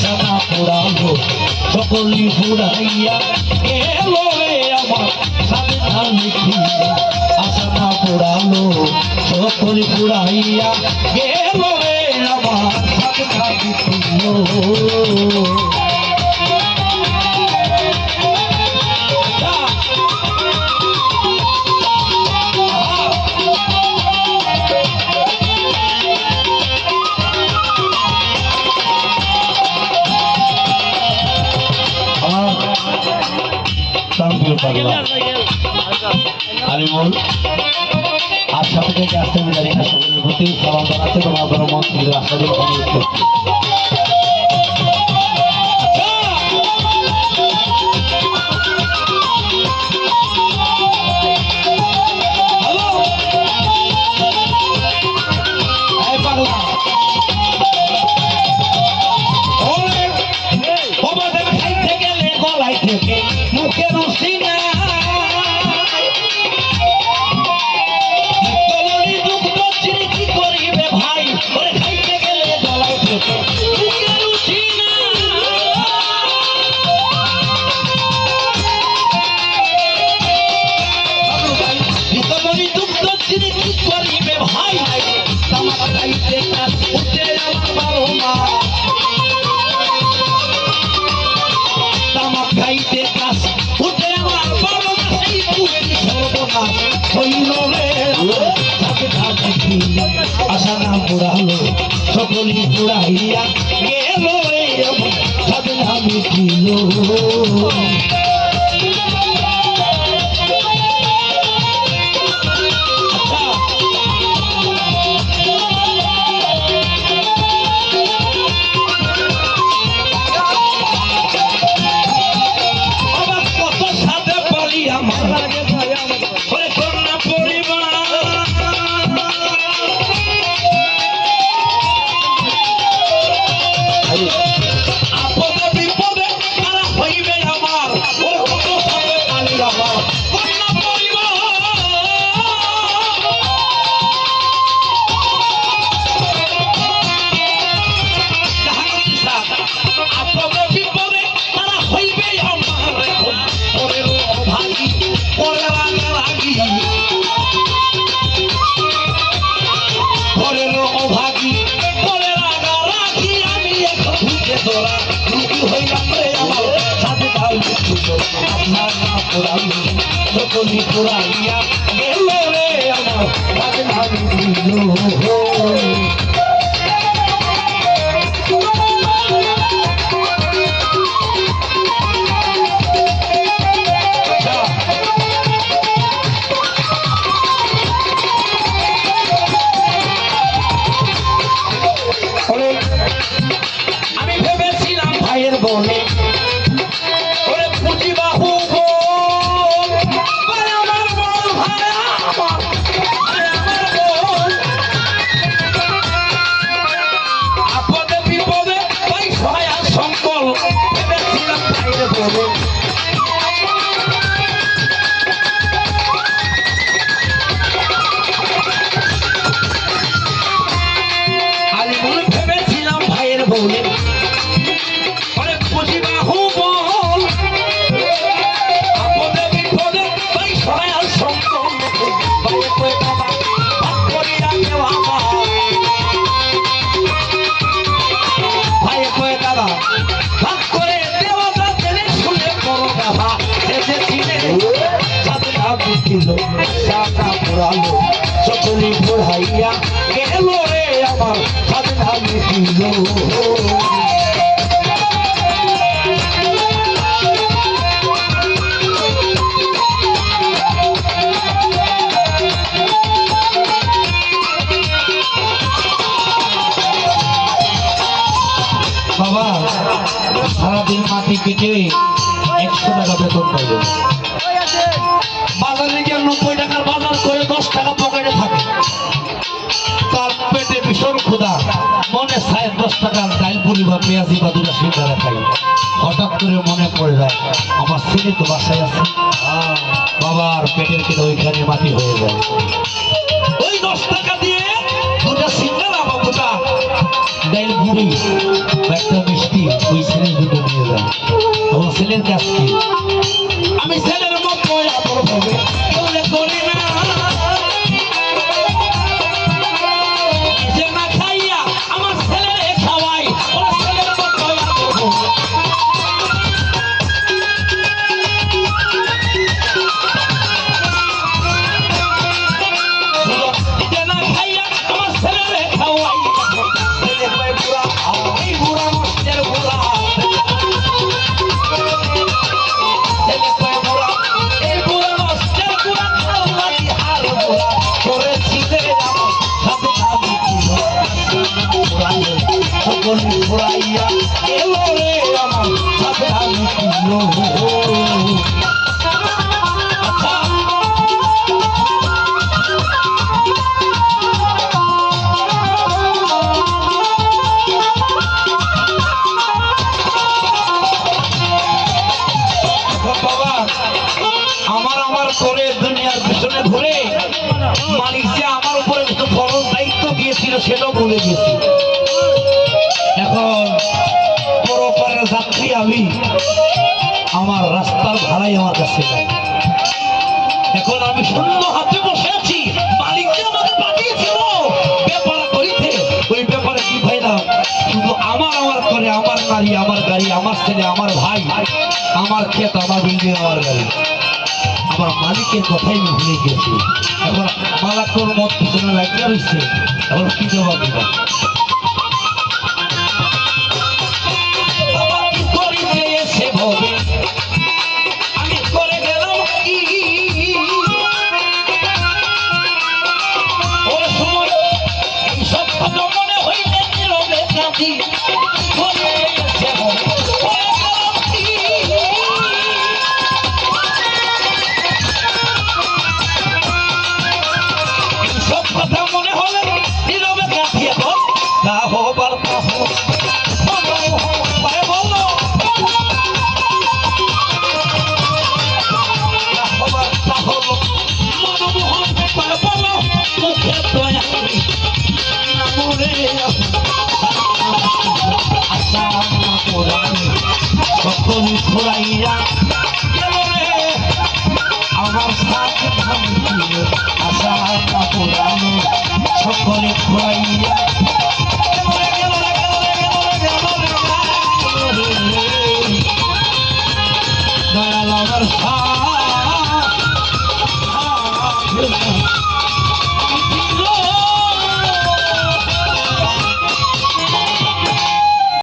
আশা না পুরালো সকলি পুরাইয়া গেল রে আমার সাধনা মিটিয়া আশা না পুরালো সকলি পুরাইয়া গেল রে আমার সাধনা মিটিল আলিমুল আর সাথে থেকে আসতে আমি জানি না সকলের প্রতি সালাম জানাতে তোমার বড় মন থেকে রাস্তা দিয়ে অনুরোধ করছি মুখে রুচি না কি করিবে ভাই ওরে খাইতে গেলে গলায় থেকে মুখে রুচি না দুগ্ধ চিনি কি করিবে ভাই আমার খাইতে কাজ উঠে আমার বারো মা তামাক খাইতে কাজ উঠে আমার বারো মাসেই পুরের সর্বনাশ হইল রে আশা না পুরালো সকলি পুরাইয়া গেল রে আমার সাধনা মিটিল আপদে বিপদে তারা হইবে আমার কত সাথে কালি আমার কন্যা পরিবার আপদে বিপদে তারা হইবে আমার পরের অভাগী পরে লাগি পরের অভাগী পরে লাগি আমি এখন ঢুকে তোরা রুগী হইলাম রে আমার সাথে ভাই আপনার না পুরাইয়া সকলি পুরাইয়া গেল রে আমার সাথে ভাবি আমি ভেবেছিলাম ভাইয়ের বলে ওরে পুঁজি বাহু আমার বল ভাই আমার বল আপদে বিপদে ভাই সহায় সংকল ভেবেছিলাম ভাইয়ের বলে আলিমুল ভেবেছিলাম ভাইয়ের বলে ওরে পুঁজি বাহু বল আপদে বিপদে ভাই সহায় সংকল ভাইয়ে কই বাবা ভাগ করিয়া কেউ আমার ভাইয়ে কই দাদা ভাগ করে দেওয়া জেনে শুনে করো বাবা এসে চিনে সাধনা বিটিল সাধনা পুরালো সকলি পুরাইয়া গেল রে আমার সাধনা মিটিল বাবা সারাদিন মাটি কেটে 100 টাকা বেতন পাইবে বাজারে গিয়ে 90 টাকার বাজার করে 10 টাকা পকেটে থাকে তার পেটে ভীষণ ক্ষুধা মনে চায় 10 টাকার ডাল পুরি বা পেঁয়াজি বা দুটা সিঙ্গারা খাই হঠাৎ করে মনে পড়ে যায় আমার ছেলে তো বাসায় আছে বাবার পেটের কিনা ওইখানে মাটি হয়ে যায় ওই 10 টাকা দিয়ে দুটা সিঙ্গারা বা দুটা ডাইল ঘুরি একটা মিষ্টি ওই ছেলের দুটো নিয়ে যান। আমার ছেলের কাজ কি? আমি ছেলের মতো আদর ভাবে কেউ করি না, নিজে না খাইয়া আমার ছেলেরে খাওয়াই, ওরা ছেলের মতো আদর ভাবে। নিজে না খাইয়া আমার ছেলেরে খাওয়াই, ছেলে কয় বুড়া, এই বুড়া নষ্টের বুড়া, ছেলে কয় বুড়া, এই বুড়া নষ্টের বুড়া, আল্লাহ দিহার বুড়া, করেছি রে আমার সাথে আমি বুড়া, বুড়াইয়া, সকল বুড়াইয়া, এলো রে আমার সাথে আমি বুড়ো। বাবা আমার আমার করে দুনিয়ার পিছনে ঘুরে মালিক যে আমার উপরে ফরজ দায়িত্ব দিয়েছিল সেটাও ভুলে গেছি। এখন পরপারের যাত্রী আমি, আমার রাস্তার ভাড়াই আমার কাছে নাই। এখন আমি শূন্য হাতে বসে আছি, মালিক যে আমাকে পাঠিয়েছিল ব্যাপার করিতে, ওই ব্যাপারে কি পাইলাম? শুধু আমার আমার করে আমার নারী, আমার গাড়ি, আমার ছেলে, আমার ভাই, আমার ক্ষেত, আমার বিল্ডিং, আমার গাড়ি, আমার মালিকের কথাই আমি ভুলে গেছি। এখন মালাকর মত পিছনে লাগিয়ে রয়েছে, এখন কি জবাব দিবা? কি করিতে এসে ভবে আমি করে গেলাম কি? ওর সময় এই সব কথা মনে হইলে নীরবে কাঁদি, করিতে এসে ভবে করে গেলাম কি? সব কথা মনে হলে নীরবে কাঁদি, এখন তা হবার তা হোক, বলো তা হলো মনমোহন বলো মুখে দয়া নামরে আশা পুরানি সকল ঘুরাইয়া গেল রে আমার সাথে ভাঙিয়ে, আশা পুরানি সকলে ঘুরাইয়া